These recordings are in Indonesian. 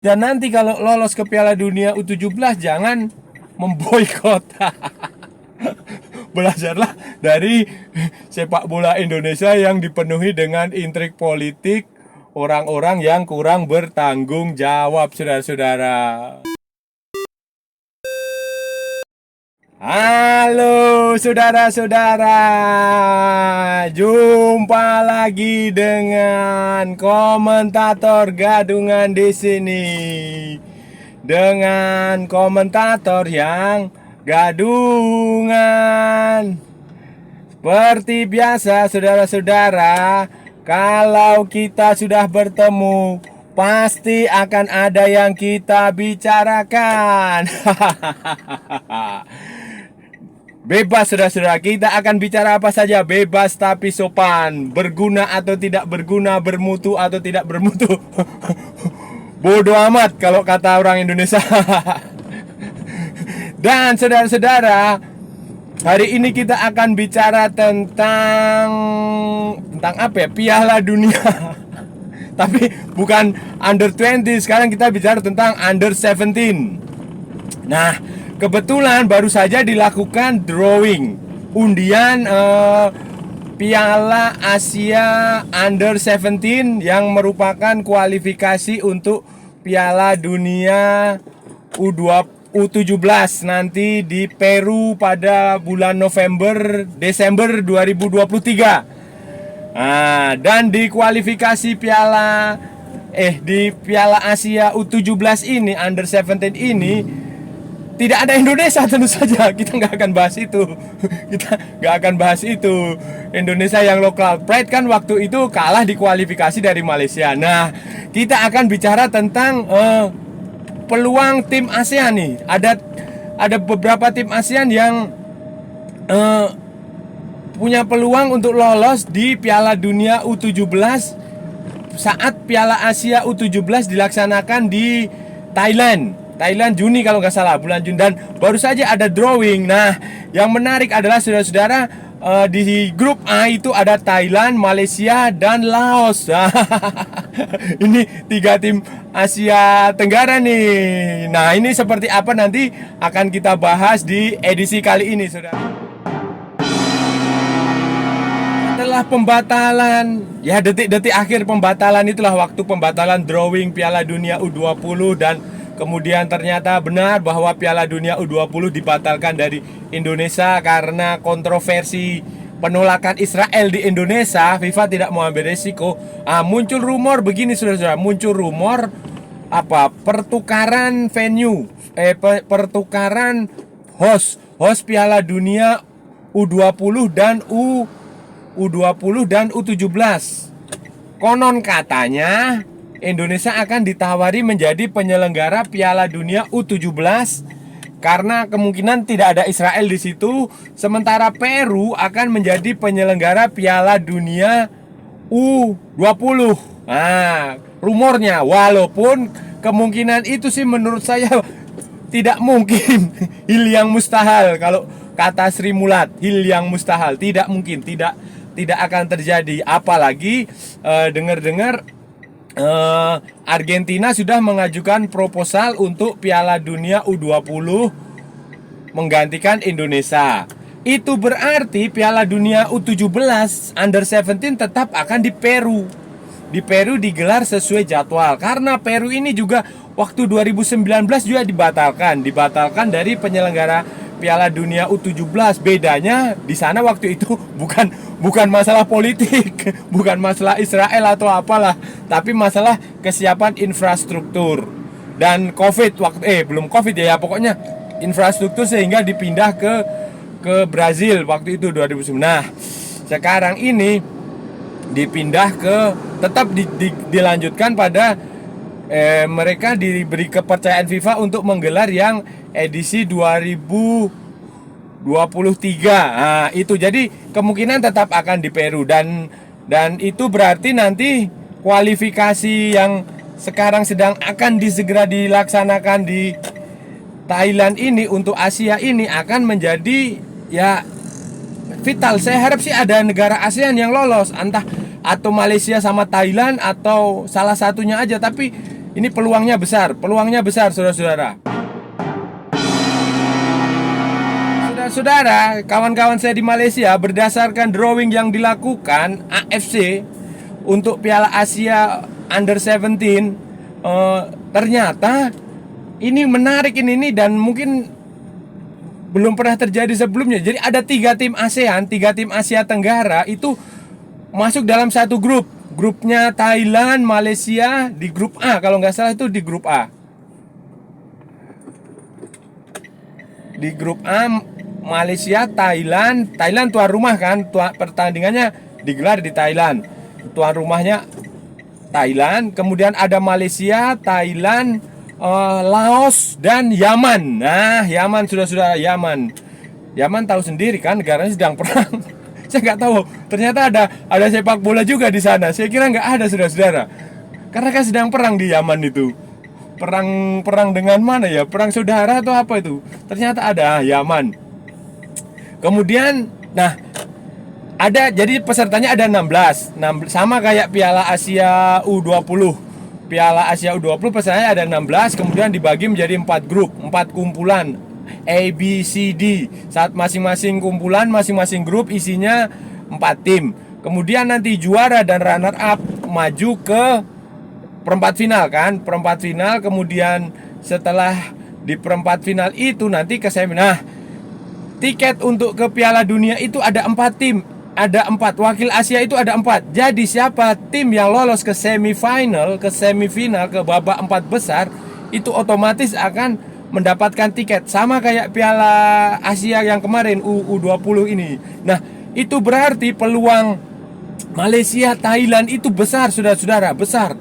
Dan nanti kalau lolos ke Piala Dunia U17 jangan memboikot. Belajarlah dari sepak bola Indonesia yang dipenuhi dengan intrik politik, orang-orang yang kurang bertanggung jawab, saudara-saudara. Halo saudara-saudara, jumpa lagi dengan komentator gadungan di sini. Dengan komentator yang gadungan. Seperti biasa saudara-saudara, kalau kita sudah bertemu, pasti akan ada yang kita bicarakan. Bebas saudara-saudara, kita akan bicara apa saja, bebas tapi sopan, berguna atau tidak berguna, bermutu atau tidak bermutu. Bodoh amat kalau kata orang Indonesia. Dan saudara-saudara, hari ini kita akan bicara tentang apa ya? Piala Dunia. Tapi bukan under 20, sekarang kita bicara tentang under 17. Nah, kebetulan baru saja dilakukan drawing undian Piala Asia Under 17 yang merupakan kualifikasi untuk Piala Dunia U17 nanti di Peru pada bulan Desember 2023. Nah, dan di kualifikasi di Piala Asia U17 ini, Under 17 ini, tidak ada Indonesia tentu saja. Kita nggak akan bahas itu. Kita nggak akan bahas itu. Indonesia yang lokal pride kan waktu itu kalah di kualifikasi dari Malaysia. Nah, kita akan bicara tentang peluang tim ASEAN nih. Ada beberapa tim ASEAN yang punya peluang untuk lolos di Piala Dunia U17 saat Piala Asia U17 dilaksanakan di Thailand Juni kalau nggak salah, bulan Juni. Dan baru saja ada drawing. Nah, yang menarik adalah saudara-saudara, di grup A itu ada Thailand, Malaysia, dan Laos. Ini 3 tim Asia Tenggara nih. Nah, ini seperti apa nanti akan kita bahas di edisi kali ini, saudara. Setelah pembatalan, ya detik-detik akhir pembatalan itulah waktu pembatalan drawing Piala Dunia U20, dan kemudian ternyata benar bahwa Piala Dunia U20 dibatalkan dari Indonesia karena kontroversi penolakan Israel di Indonesia. FIFA tidak mau ambil resiko. Muncul rumor begini saudara-saudara, muncul rumor pertukaran venue, pertukaran host Piala Dunia U20 dan U20 dan U17. Konon katanya Indonesia akan ditawari menjadi penyelenggara Piala Dunia U17 karena kemungkinan tidak ada Israel di situ, sementara Peru akan menjadi penyelenggara Piala Dunia U20. Nah, rumornya, walaupun kemungkinan itu sih menurut saya tidak mungkin. Hil yang mustahil, kalau kata Sri Mulat, hil yang mustahil, tidak mungkin, tidak akan terjadi. Apalagi dengar-dengar Argentina sudah mengajukan proposal untuk Piala Dunia U20 menggantikan Indonesia. Itu berarti Piala Dunia U17 Under 17 tetap akan di Peru. Di Peru digelar sesuai jadwal. Karena Peru ini juga waktu 2019 juga dibatalkan dari penyelenggara Piala Dunia U17. Bedanya di sana waktu itu bukan masalah politik, bukan masalah Israel atau apalah, tapi masalah kesiapan infrastruktur dan belum Covid ya, pokoknya infrastruktur sehingga dipindah ke Brazil waktu itu 2009. Nah, sekarang ini dipindah tetap dilanjutkan pada mereka diberi kepercayaan FIFA untuk menggelar yang edisi 2023. Nah, itu jadi kemungkinan tetap akan di Peru, dan itu berarti nanti kualifikasi yang sekarang sedang akan segera dilaksanakan di Thailand ini untuk Asia ini akan menjadi ya vital. Saya harap sih ada negara ASEAN yang lolos, entah atau Malaysia sama Thailand atau salah satunya aja, tapi Ini peluangnya besar, saudara-saudara. Saudara, kawan-kawan saya di Malaysia, berdasarkan drawing yang dilakukan AFC untuk Piala Asia Under 17, ternyata ini menarik ini dan mungkin belum pernah terjadi sebelumnya. Jadi ada 3 tim ASEAN, 3 tim Asia Tenggara itu masuk dalam satu grup. Grupnya Thailand, Malaysia di grup A, kalau nggak salah itu di grup A. Di grup A Malaysia, Thailand tuan rumah kan, pertandingannya digelar di Thailand. Tuan rumahnya Thailand, kemudian ada Malaysia, Thailand, Laos dan Yaman. Nah, Yaman sudah Yaman tahu sendiri kan, negaranya sedang perang. Saya nggak tahu, ternyata ada sepak bola juga di sana. Saya kira nggak ada, saudara-saudara, karena kan sedang perang di Yaman itu. Perang dengan mana ya? Perang saudara atau apa itu? Ternyata ada Yaman. Kemudian, nah, jadi pesertanya ada 16, sama kayak Piala Asia U20. Piala Asia U20 pesertanya ada 16, kemudian dibagi menjadi 4 grup, 4 kumpulan A, B, C, D. Saat masing-masing kumpulan, masing-masing grup isinya 4 tim. Kemudian nanti juara dan runner up maju ke perempat final kan, perempat final. Kemudian setelah di perempat final itu nanti ke semifinal. Tiket untuk ke Piala Dunia itu ada 4 tim, ada 4 wakil Asia itu ada 4. Jadi siapa tim yang lolos ke semifinal, ke babak 4 besar, itu otomatis akan mendapatkan tiket. Sama kayak Piala Asia yang kemarin U20 ini. Nah, itu berarti peluang Malaysia, Thailand itu besar, saudara-saudara, besar.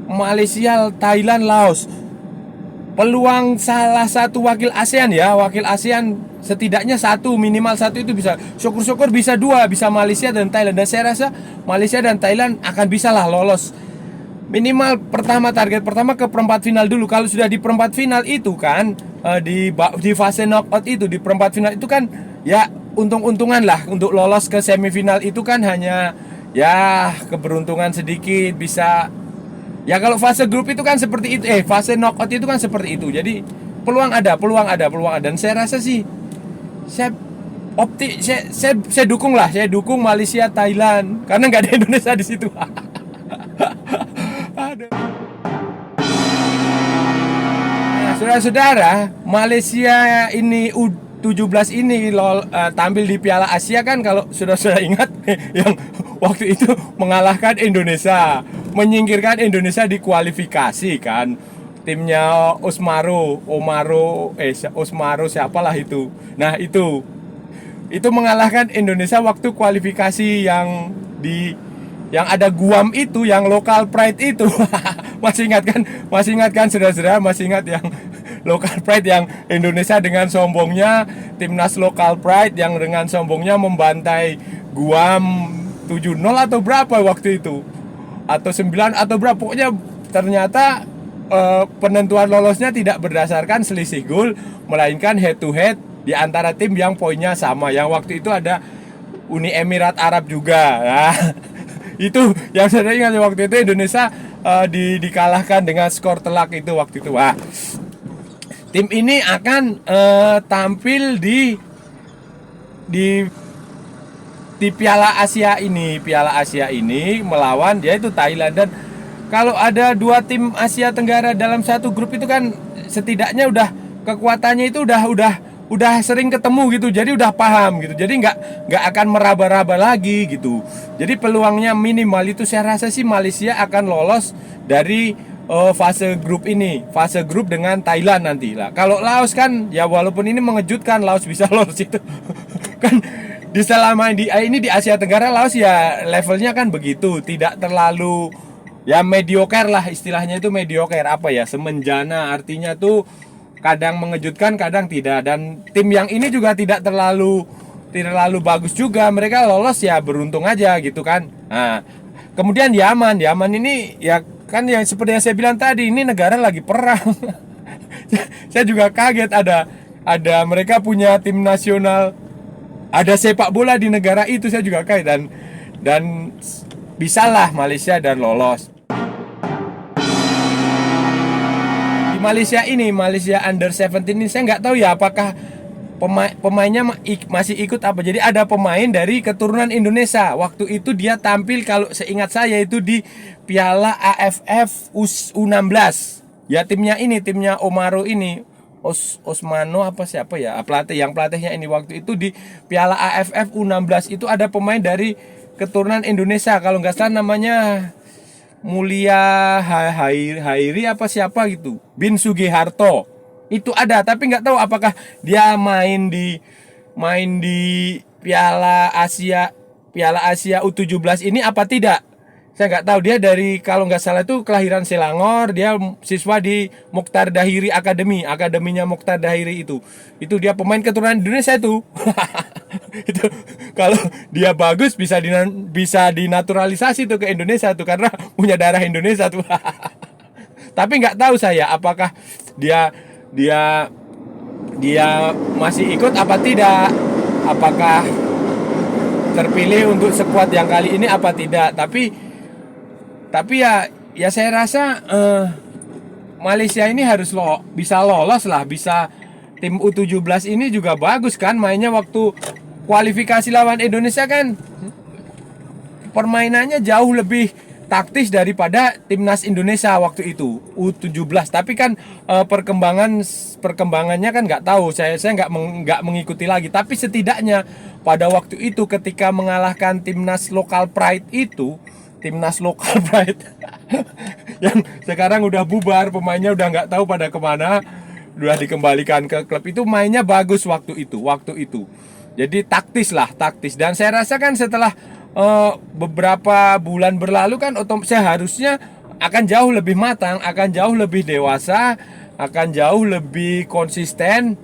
Malaysia, Thailand, Laos. Peluang salah satu wakil ASEAN setidaknya minimal satu itu bisa. Syukur-syukur bisa 2, bisa Malaysia dan Thailand. Dan saya rasa Malaysia dan Thailand akan bisa lah lolos. Minimal target pertama ke perempat final dulu. Kalau sudah di perempat final itu kan, di fase knockout itu, di perempat final itu kan ya untung-untungan lah. Untuk lolos ke semifinal itu kan hanya ya keberuntungan sedikit bisa. Ya kalau fase grup itu kan seperti itu, fase knockout itu kan seperti itu. Jadi peluang ada. Dan saya rasa sih, saya dukung Malaysia, Thailand, karena nggak ada Indonesia di situ. Nah, saudara-saudara, Malaysia ini U17 ini tampil di Piala Asia kan, kalau saudara ingat yang waktu itu mengalahkan Indonesia, menyingkirkan Indonesia di kualifikasi kan, timnya Osmaro siapalah itu. Nah, itu mengalahkan Indonesia waktu kualifikasi yang ada Guam itu, yang local pride itu. Masih ingat kan saudara-saudara, masih ingat yang local pride yang Indonesia dengan sombongnya, timnas local pride yang dengan sombongnya membantai Guam 7-0 atau berapa waktu itu, atau 9 atau berapa, pokoknya ternyata penentuan lolosnya tidak berdasarkan selisih gol, melainkan head to head di antara tim yang poinnya sama. Yang waktu itu ada Uni Emirat Arab juga. Nah, itu yang saya ingat waktu itu Indonesia dikalahkan dengan skor telak itu waktu itu. Wah, tim ini akan tampil di Piala Asia ini melawan yaitu Thailand. Dan kalau ada 2 tim Asia Tenggara dalam satu grup itu kan setidaknya udah kekuatannya itu udah sering ketemu gitu, jadi udah paham gitu, jadi nggak akan meraba-raba lagi gitu. Jadi peluangnya minimal itu saya rasa sih Malaysia akan lolos dari fase grup dengan Thailand nanti lah. Kalau Laos kan ya walaupun ini mengejutkan, Laos bisa lolos itu kan. Di Asia Tenggara, Laos ya levelnya kan begitu, tidak terlalu ya mediocre lah, istilahnya itu mediocre, apa ya, semenjana, artinya tuh kadang mengejutkan kadang tidak. Dan tim yang ini juga tidak terlalu bagus juga, mereka lolos ya beruntung aja gitu kan. Nah, kemudian Yaman ini ya kan, yang seperti yang saya bilang tadi, ini negara lagi perang. Saya juga kaget ada mereka punya tim nasional, ada sepak bola di negara itu, saya juga kaget. Dan bisalah Malaysia dan lolos. Malaysia Under 17 ini saya nggak tahu ya apakah pemainnya masih ikut apa. Jadi ada pemain dari keturunan Indonesia. Waktu itu dia tampil kalau seingat saya itu di Piala AFF U16. Ya timnya Omaro ini. Osmano apa siapa ya? Pelatihnya ini waktu itu di Piala AFF U16 itu ada pemain dari keturunan Indonesia. Kalau nggak salah namanya Mulia Hairi apa siapa gitu. Bin Sugiharto. Itu ada, tapi nggak tahu apakah dia main di Piala Asia U17 ini apa tidak. Saya nggak tahu. Dia dari, kalau nggak salah itu kelahiran Selangor. Dia siswa di Mokhtar Dahiri akademinya Mokhtar Dahiri itu dia pemain keturunan Indonesia itu. Itu kalau dia bagus bisa dinaturalisasi tuh ke Indonesia tuh, karena punya darah Indonesia tuh. Tapi nggak tahu saya apakah dia masih ikut apa tidak, apakah terpilih untuk skuad yang kali ini apa tidak. Tapi ya saya rasa Malaysia ini harus bisa lolos lah. Bisa, tim U17 ini juga bagus kan mainnya. Waktu kualifikasi lawan Indonesia kan permainannya jauh lebih taktis daripada timnas Indonesia waktu itu U17. Tapi kan perkembangannya kan nggak tahu. Saya nggak mengikuti lagi. Tapi setidaknya pada waktu itu ketika mengalahkan timnas lokal Pride yang sekarang udah bubar, pemainnya udah nggak tahu pada kemana, udah dikembalikan ke klub, itu mainnya bagus waktu itu. Jadi taktis. Dan saya rasa kan setelah beberapa bulan berlalu kan seharusnya akan jauh lebih matang, akan jauh lebih dewasa, akan jauh lebih konsisten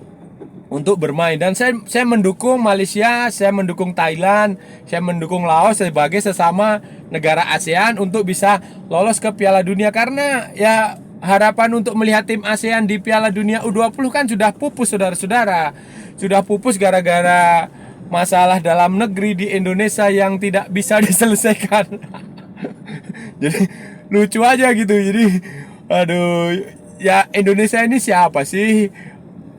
untuk bermain. Dan saya mendukung Malaysia, saya mendukung Thailand, saya mendukung Laos sebagai sesama negara ASEAN untuk bisa lolos ke Piala Dunia. Karena ya harapan untuk melihat tim ASEAN di Piala Dunia U20 kan sudah pupus, saudara-saudara. Sudah pupus gara-gara masalah dalam negeri di Indonesia yang tidak bisa diselesaikan. Jadi lucu aja gitu. Jadi aduh, ya Indonesia ini siapa sih?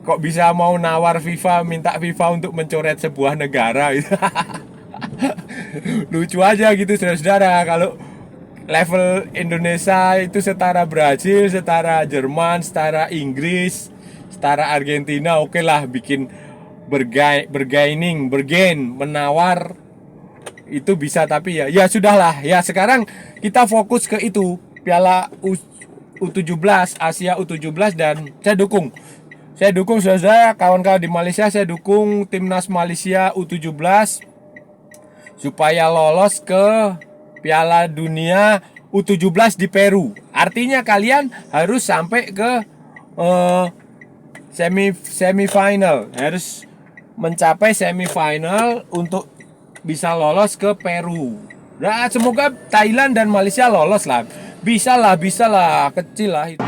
Kok bisa mau nawar minta FIFA untuk mencoret sebuah negara gitu. Lucu aja gitu, saudara-saudara. Kalau level Indonesia itu setara Brazil, setara Jerman, setara Inggris, setara Argentina, oke lah, bikin bergain, menawar itu bisa. Tapi ya sudahlah. Ya sekarang kita fokus ke itu, Piala U17, Asia U17, dan saya dukung saudara, kawan-kawan di Malaysia. Saya dukung timnas Malaysia U17 supaya lolos ke Piala Dunia U17 di Peru. Artinya kalian harus sampai ke semifinal, harus mencapai semifinal untuk bisa lolos ke Peru. Nah, semoga Thailand dan Malaysia lolos lah. Bisa lah, kecil lah itu.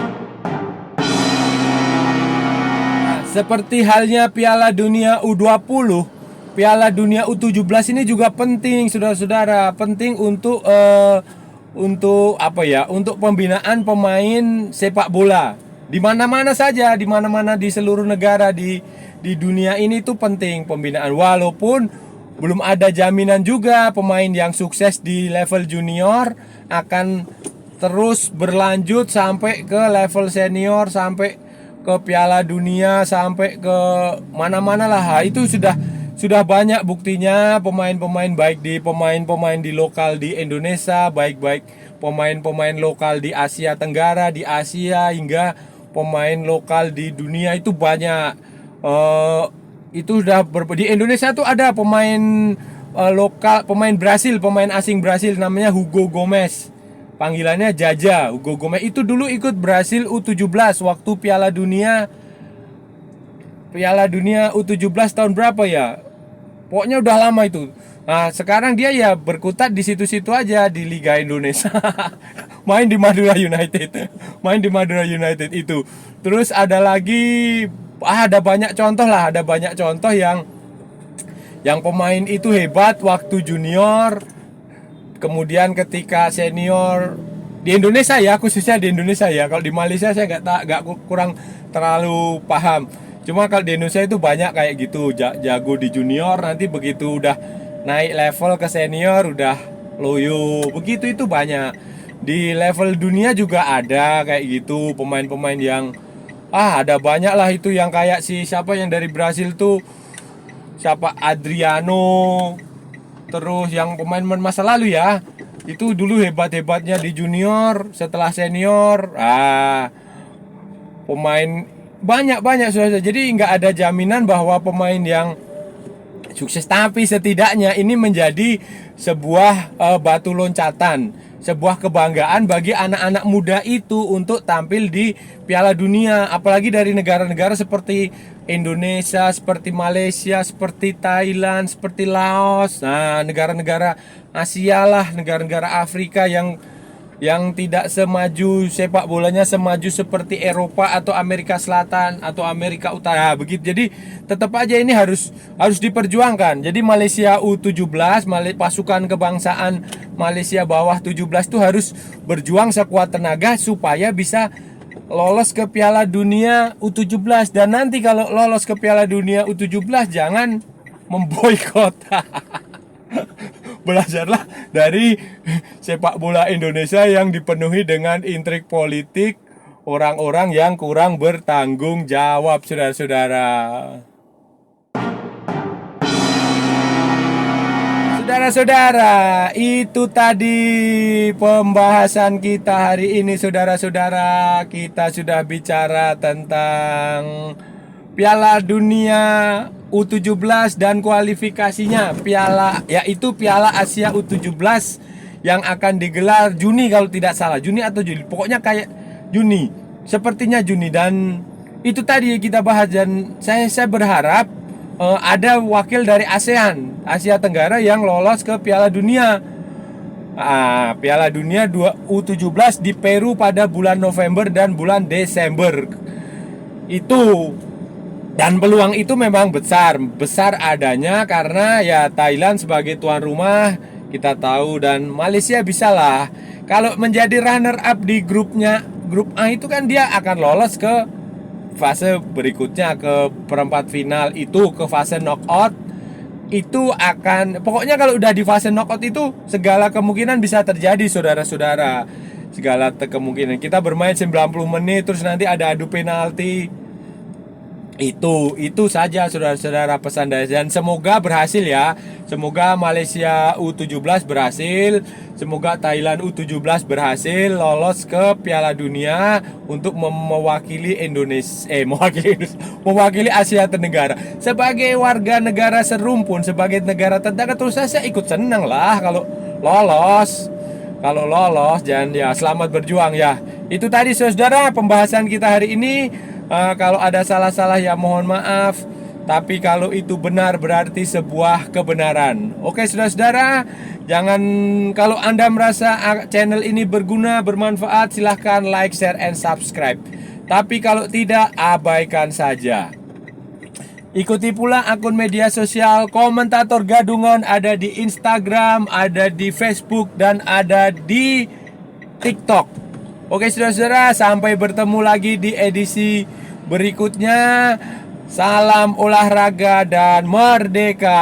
Seperti halnya Piala Dunia U20, Piala Dunia U17 ini juga penting, saudara-saudara. Penting untuk apa ya? Untuk pembinaan pemain sepak bola. Di mana-mana saja, di mana-mana di seluruh negara di dunia ini tuh penting pembinaan. Walaupun belum ada jaminan juga pemain yang sukses di level junior akan terus berlanjut sampai ke level senior, sampai ke Piala Dunia, sampai ke mana-mana lah. Itu sudah banyak buktinya. Pemain-pemain di lokal di Indonesia, baik pemain-pemain lokal di Asia Tenggara, di Asia, hingga pemain lokal di dunia itu banyak. Itu sudah di Indonesia tuh ada pemain lokal, pemain asing Brasil, namanya Hugo Gomez. Panggilannya Jaja. Hugo Gomez itu dulu ikut Brasil U17 waktu Piala Dunia U17 tahun berapa ya? Pokoknya udah lama itu. Nah, sekarang dia ya berkutat di situ-situ aja di Liga Indonesia. Main di Madura United itu. Terus ada lagi, ada banyak contoh yang pemain itu hebat waktu junior. Kemudian ketika senior Di Indonesia ya, khususnya di Indonesia ya. Kalau di Malaysia saya nggak kurang terlalu paham. Cuma kalau di Indonesia itu banyak kayak gitu, jago di junior, nanti begitu udah naik level ke senior udah loyo. Begitu itu banyak. Di level dunia juga ada kayak gitu, pemain-pemain yang ada banyak lah itu yang kayak si siapa yang dari Brasil tuh, siapa Adriano, terus yang pemain masa lalu ya. Itu dulu hebat-hebatnya di junior, setelah senior, pemain banyak saudara. Jadi nggak ada jaminan bahwa pemain yang sukses, tapi setidaknya ini menjadi sebuah batu loncatan, sebuah kebanggaan bagi anak-anak muda itu untuk tampil di Piala Dunia, apalagi dari negara-negara seperti Indonesia, seperti Malaysia, seperti Thailand, seperti Laos. Nah, negara-negara Asia lah, negara-negara Afrika yang tidak semaju sepak bolanya semaju seperti Eropa atau Amerika Selatan atau Amerika Utara begitu. Jadi tetap aja ini harus diperjuangkan. Jadi Malaysia U17, pasukan kebangsaan Malaysia bawah 17 itu harus berjuang sekuat tenaga supaya bisa lolos ke Piala Dunia U17. Dan nanti kalau lolos ke Piala Dunia U17 jangan memboikot. Belajarlah dari sepak bola Indonesia yang dipenuhi dengan intrik politik, orang-orang yang kurang bertanggung jawab, saudara-saudara. Saudara-saudara, itu tadi pembahasan kita hari ini, saudara-saudara. Kita sudah bicara tentang Piala Dunia U17 dan kualifikasinya, yaitu Piala Asia U17 yang akan digelar Juni kalau tidak salah, Juni atau Juli, pokoknya kayak Juni, sepertinya Juni. Dan itu tadi kita bahas, dan saya berharap ada wakil dari ASEAN, Asia Tenggara yang lolos ke Piala Dunia. Piala Dunia U17 di Peru pada bulan November dan bulan Desember itu. Dan peluang itu memang besar adanya karena ya Thailand sebagai tuan rumah kita tahu, dan Malaysia bisa lah. Kalau menjadi runner up di grup A itu kan dia akan lolos ke fase berikutnya, ke perempat final itu, ke fase knockout. Itu akan, pokoknya kalau udah di fase knockout itu segala kemungkinan bisa terjadi, saudara-saudara. Segala kemungkinan. Kita bermain 90 menit terus nanti ada adu penalti. Itu saja saudara-saudara pesan dari, dan semoga berhasil ya. Semoga Malaysia U17 berhasil, semoga Thailand U17 berhasil lolos ke Piala Dunia untuk mewakili Indonesia, mewakili Asia Tenggara. Sebagai warga negara serumpun, sebagai negara tetangga, terus saya ikut senang lah kalau lolos. Dan ya selamat berjuang ya. Itu tadi saudara pembahasan kita hari ini. Kalau ada salah-salah ya mohon maaf, tapi kalau itu benar berarti sebuah kebenaran. Oke saudara-saudara, kalau Anda merasa channel ini berguna, bermanfaat, silahkan like, share, and subscribe. Tapi kalau tidak, abaikan saja. Ikuti pula akun media sosial Komentator Gadungan, ada di Instagram, ada di Facebook, dan ada di TikTok. Oke saudara-saudara, sampai bertemu lagi di edisi berikutnya. Salam olahraga dan merdeka.